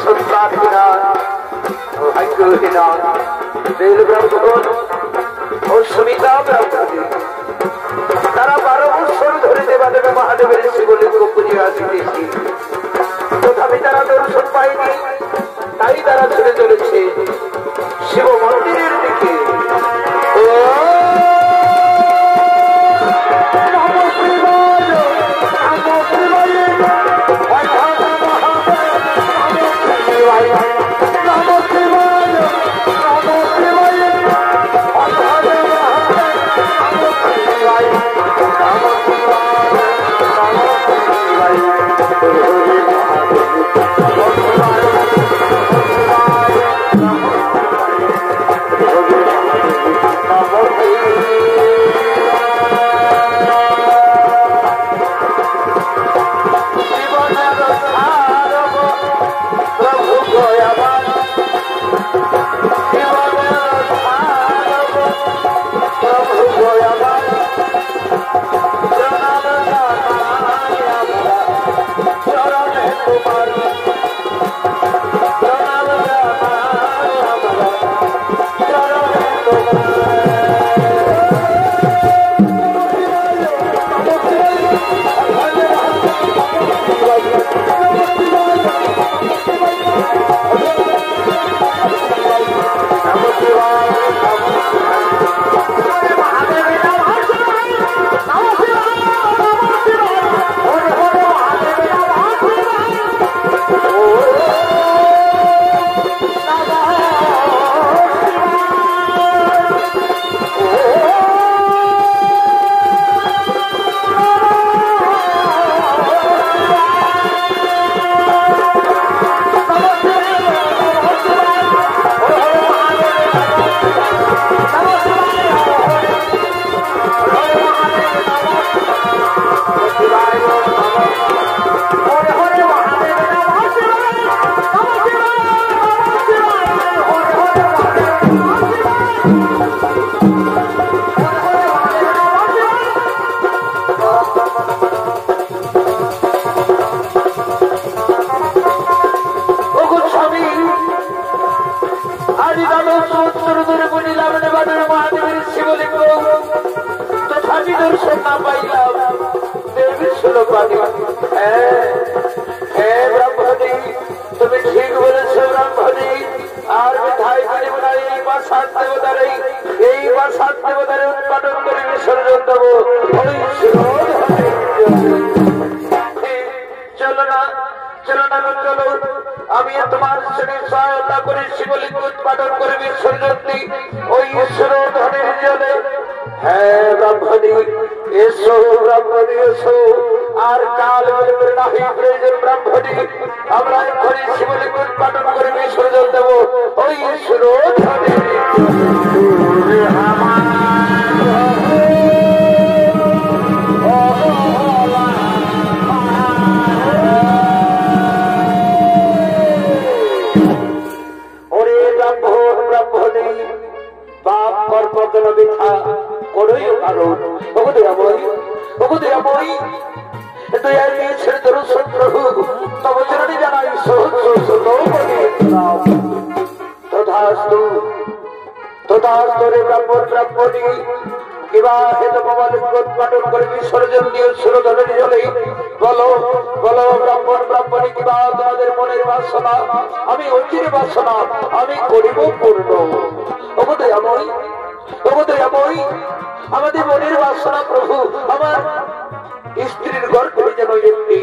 সন্তানহীনা ভাগ্যহীনা rail ব্রাহ্মণ ও সুমিতা ব্রাহ্মণী তারা 12 বছর ধরে দেবাদেব মহাদেবের শিবলিঙ্গ পুজো আসিতেছি, তথাপি তারা দর্শন পায়নি। তাই তারা ছুটে চলেছে শিব মন্দিরের দিকে। আমাদের মনের বাসনা প্রভু আমার স্ত্রীর গর্ভে যেন একটি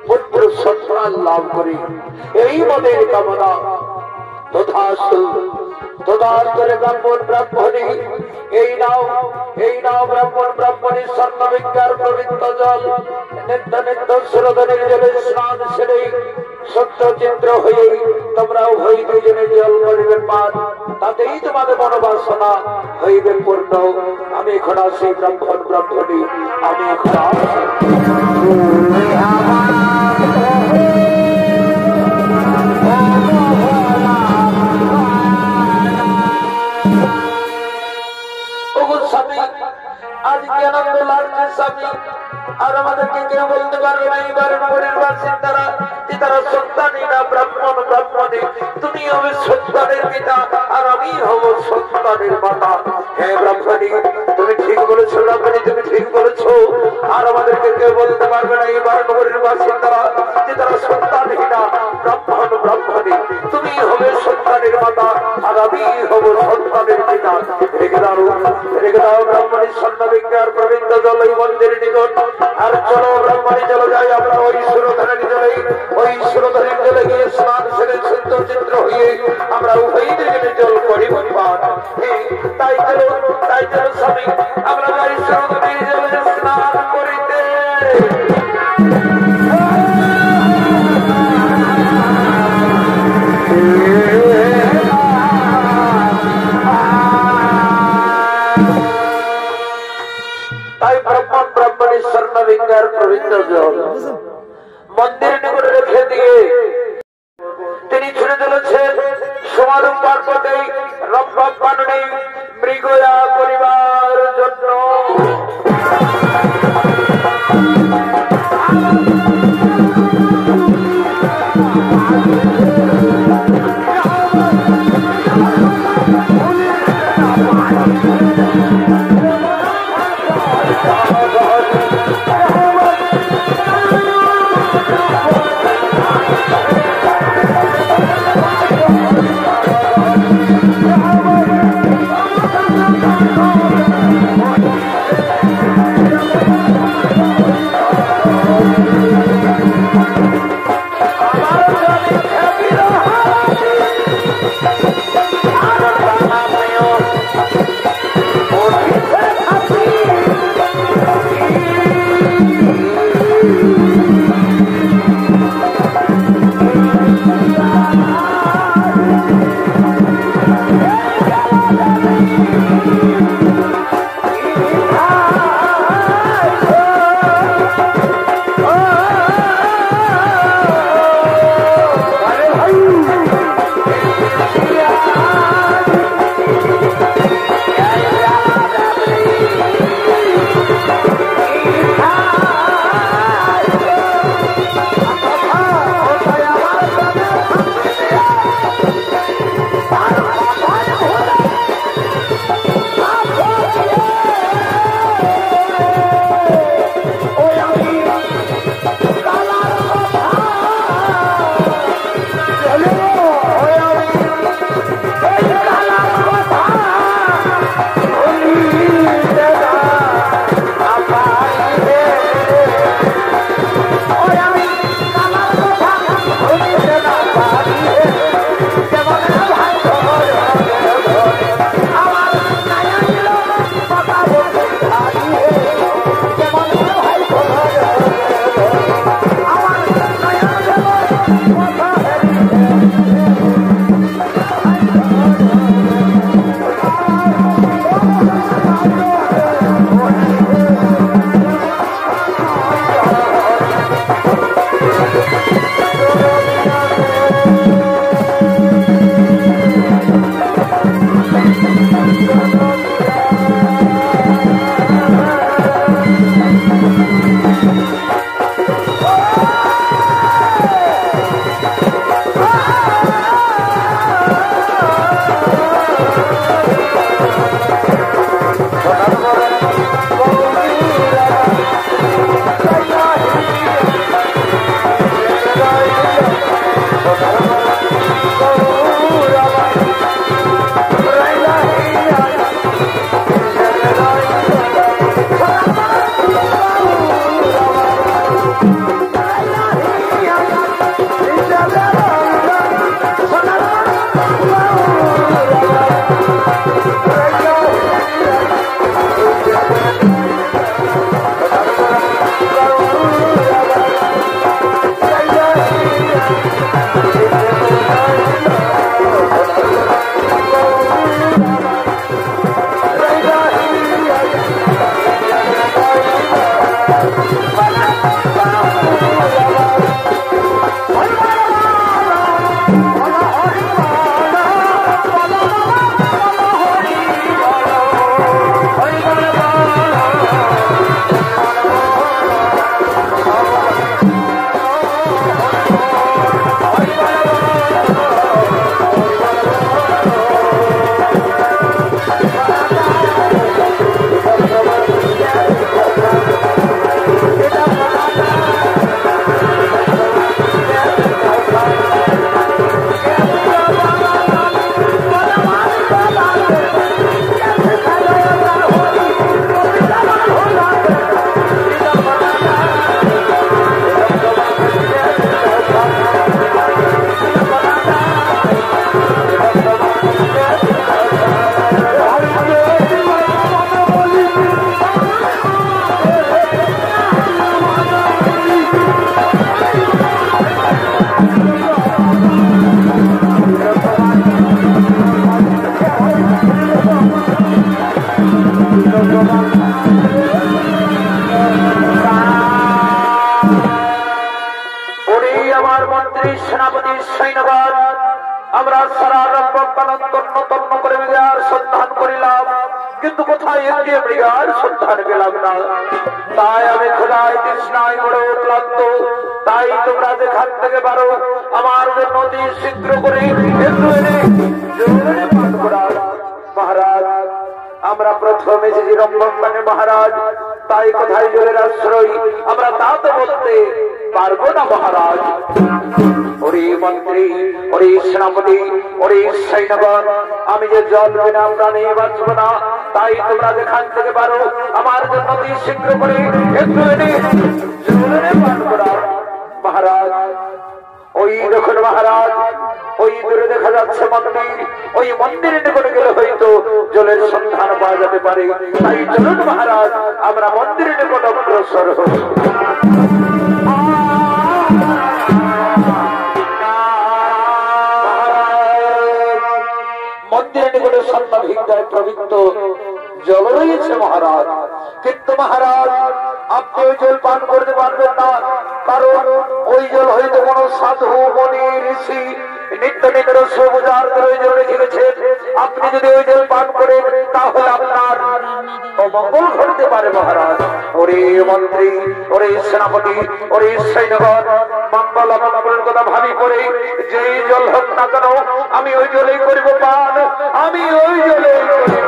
পুত্র সন্তান লাভ করে এই মনের কামনা তথাস্তু তদান্তরে ব্রাহ্মণ ব্রাহ্মণী এই নাও ব্রাহ্মণ ব্রাহ্মণী স্বর্ণবিজ্ঞার পবিত্র জল নিত্য নিত্য সুরধনের জলে স্নান সেরে সত্যচিত্র হয়ে তোমরা উভয় দুজনে জল করিবে পান তাতেই তোমাদের মনোবাসনা হইবে পূর্ণ। আমি এখন আসি ব্রাহ্মণ ব্রাহ্মণী, আমি এখন আসি। আজকে আনন্দ লাগছে স্বামী, আর আমাদেরকে কেউ বলতে পারবে না এইবার পরিবার চিন্তারা সন্তান তুমি হবে সন্তানের পিতা আর আমি হব সন্তানের মাতা। হ্যাঁ ব্রাহ্মণী, তুমি ঠিক বলেছো ব্রাহ্মণী, তুমি ঠিক বলেছো। আর আমাদেরকে কেউ বলতে পারবে না এই বারণগরের বাসিন্দারা যে তারা সন্তানহীনা। ব্রাহ্মণী, তুমি হবে সন্তানের মাতা আর আমি হব সন্তানের পিতা। রেখে দাও ব্রাহ্মণী স্বর্ণবিজ্ঞার প্রবৃত্ত জল এই মন্দিরের নিকট। আর চলো ব্রাহ্মণী, চলো যাই আমরা ওই সুরধনের জলে, ওই সুরধনের জলে গিয়ে স্নান সেরে সুন্দর চিত্র হয়ে আমরা উভয় দিকে জল করি পান। তাই চলো স্বামী, আমরা যাই সুরধনের জলে স্নান করিতে। তাই ব্রাহ্মণী স্বর্ণবিজ্ঞার পবিত্র জল মন্দির নিকটে রেখে দিয়ে তিনি ছুটে চলেছেন সমারোহ পার্বতে রম্ভানে মৃগয়া করিবার জন্য। সেনাপতি সৈন্যগণ আমরা সারা রাত তন্ন করে মৃগার সন্ধান করিলাম, কিন্তু কোথায় গিয়ে মৃগার সন্ধান পেলাম না। তাই আমি খোদায় তৃষ্ণায় বড় ক্লান্ত। তাই তোমরা যেখান থেকে পারো আমার জন্য অতি শীঘ্র করে একটু এনে জোরে পান করাও। মহারাজ, আমরা প্রথমে যে রম্বকানে মহারাজ, তাই কোথায় জলের আশ্রয় আমরা তা তো বলতে পারবো না মহারাজ। ওরে মন্ত্রী, ওরে সেনাপতি, ওরে সৈন্যগণ, আমি যে জল বিনা প্রাণে বাঁচব না। তাই তোমরা যেখান থেকে পারো আমার জন্য অতি শীঘ্র করে একটু এনে জোরে পান করাও। মহারাজ, ওই দেখুন মহারাজ, ওই দূরে দেখা যাচ্ছে মন্দির। ওই মন্দিরে নিকটে গেলে হয়তো জলের সন্ধান পাওয়া যেতে পারে। তাই চলুন মহারাজ, আমরা মন্দিরের নিকট অগ্রসর হই। মন্দিরের নিকটে সন্ন্যাভিজ্ঞায় প্রবৃত্ত জল রয়েছে মহারাজ, কিন্তু মহারাজ আপনি ওই জল পান করতে পারবেন না। কারণ ওই জল হয়তো কোন সাধু মনি ঋষি নিত্য নিত্য সবুজার জল রেখে গেছেন। আপনি যদি ওই জল পান করেন তাহলে আপনার অমঙ্গল ঘটতে পারে মহারাজ। ওরে মন্ত্রী, ওরে সেনাপতি, ওরে সৈন্যগণ, মঙ্গল অমঙ্গলের কথা ভাবি করে যেই জল হোক না কেন আমি ওই জলেই করিব পান, আমি ওই জলেই করিব।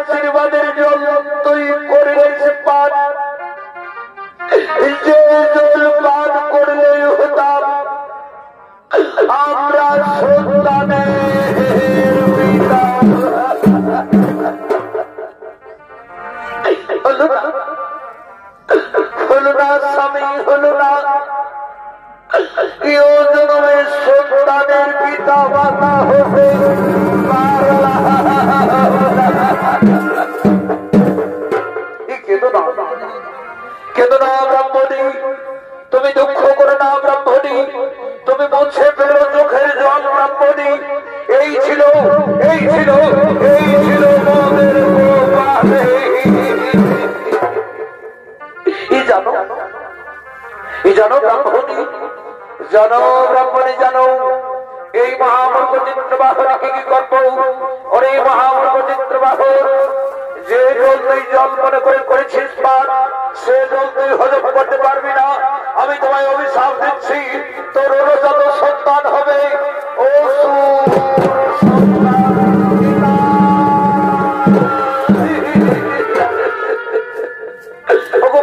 আশীর্বাদের জল তৈরি করে পান, যে জল পান করলেই হতাম আমরা সন্তানের পিতা। হলো না স্বামী, হলো না কেউ জন্মের সন্তানের পিতা মাতা হতে পারলা। কেন না ব্রাহ্মণী, তুমি দুঃখ করো না ব্রাহ্মণী, তুমি মুছে ফেলো চোখের জল ব্রাহ্মণী। এই ছিল, এই ছিল, এই ছিল মনের গোপালে। জানো, জানো ব্রাহ্মণী, জানো ব্রাহ্মণী, জানো এই মহামূর্খ চিত্রবাহর কি করবো। ওরে মহামূর্খ চিত্রবাহর, যে জল তুই জল মনে করে করেছিস পান, সে জল তুই হজম করতে পারবি না। আমি তোমায় অভিশাপ দিচ্ছি, তোর যত সন্তান হবে ও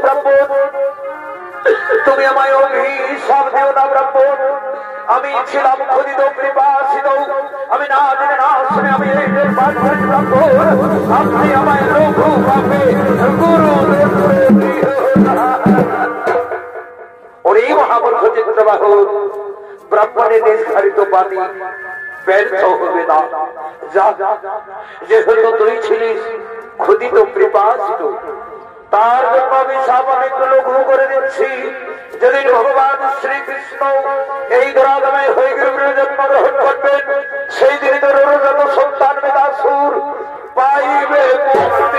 ব্রাহ্মণ, তুমি আমায় অভিশাপ দিও না ব্রাহ্মণ। আমি ছিলাম ক্ষুদিত কৃপাসিত, আমি না জেনে না শুনে আমি এই পাঠ করেছি ব্রাহ্মণ। আপনি আমায় রঘু পাবে গুরু। ওরে মহামূর্খ চিত্রবাহন, ব্রাহ্মণের নিষ্কারিত বাণী ব্যর্থ হবে না। যা, যেহেতু তুই ছিলিস ক্ষুদিত কৃপাসিত, তার জন্য অভিশাপ আমি লঘু করে দিচ্ছি। যেদিন ভগবান শ্রীকৃষ্ণ এই ধরাধামে হয়ে গিয়ে জন্মগ্রহণ করবেন, সেই দিন তোর যত সন্তান বেদাসুর পাইবে মুক্তি।